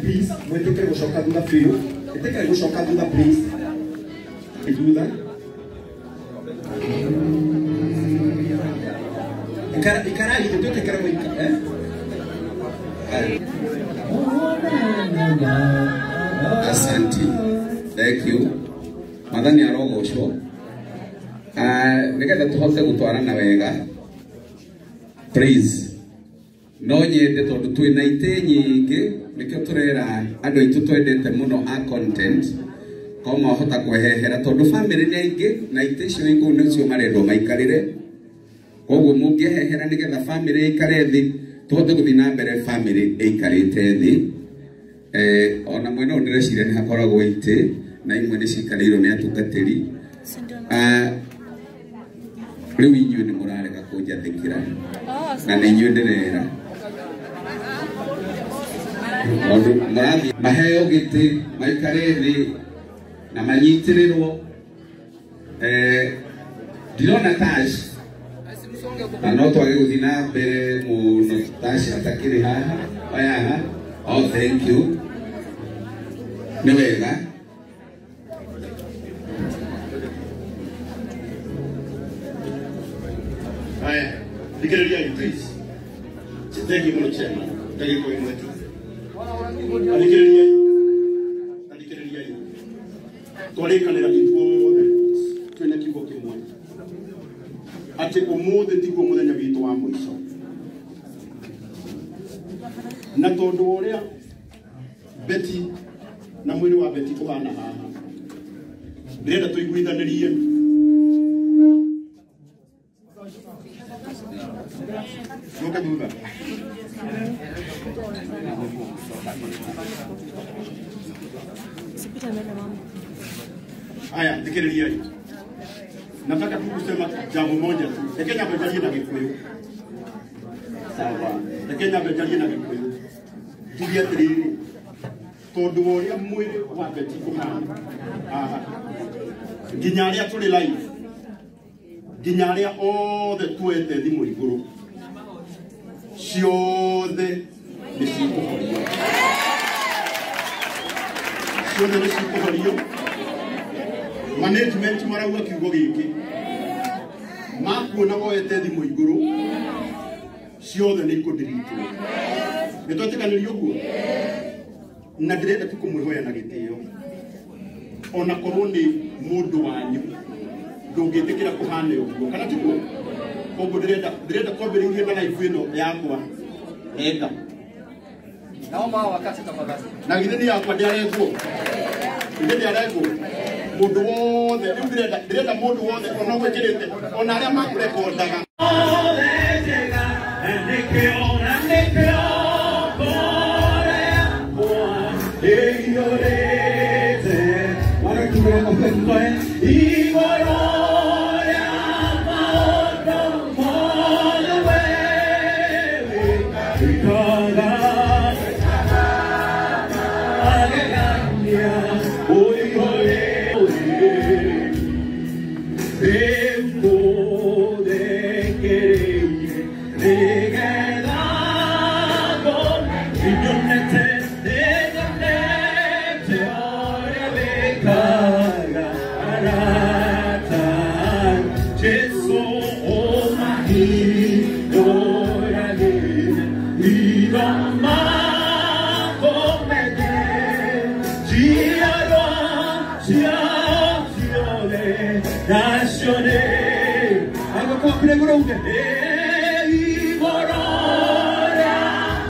Please, when you go shock the field, you take a shock the please. You do that. You can't take care of it. Asante. Thank you. Madhani arogo show. Nikenda tuhote gutwarana wega. Please. No nyende tondu twina ite nyingi nikio turera andu aitu twendete muno a content ko mahota kwehehera tondu family ni aingi na ite cio ingu nicio marendo maikarire koguo mungehehera nigetha family ikare thi tuhote guthi na mbere family ikarite thi ona mwena ndireciria ni hakoragwo ite na imwe ni cikariro ni atungatiri riu inyuĩ ni murarega kunjathikira na ni inyuĩ ndirera Marathi maheo giti maikare thi na manyitirirwo ndirona Tash na no twage guthi na mbere muno Tash atakiri haha aya oh thank you ni wega aya digereria you please thank you much chairman thank you very much Alikireria twarekanira ithuothe twina kiugo kimwe ati umuthi tiguo muthenya witu wa mwico na tondu uria Betty na mwiri wa Betty kubana haha ndirenda tuiguithanirie Nuka thutha Haya, dikireria. Nataka tu kusema jambo moja tu. Kenya bejalie na Gikuyu. Sawa. Kenya bejalie na Gikuyu. Tulia triri. Tondu uria mwiri wa Betty kuhana. Nginyaria tuli live. Nginyaria othe twete thimu iguru. Ciothe nisikuhoria. Ciothe nisikuhoria. Management marauga kiugo giki. Makuona woete thimu iguru. Ciothe ni ikudiritwo. Nitwetikanĩria ũguo. Na ndirenda tu kũmwĩhoya na gĩtĩo. Ona korwo nĩ mũndũ wanyu ndũngĩtĩkĩra kũhana ũguo. Kana tiguo? Koguo ndirenda kwambĩrĩria na live ĩno yakwa. Enda. Naomba wakati tafadhali. Na githĩ yakwa ndĩarengwo. Githĩ ndĩarengwo. Mundu wothe ndirenda mundu wothe ona gwikirite ona aria makurekondaga Nacional, agora com a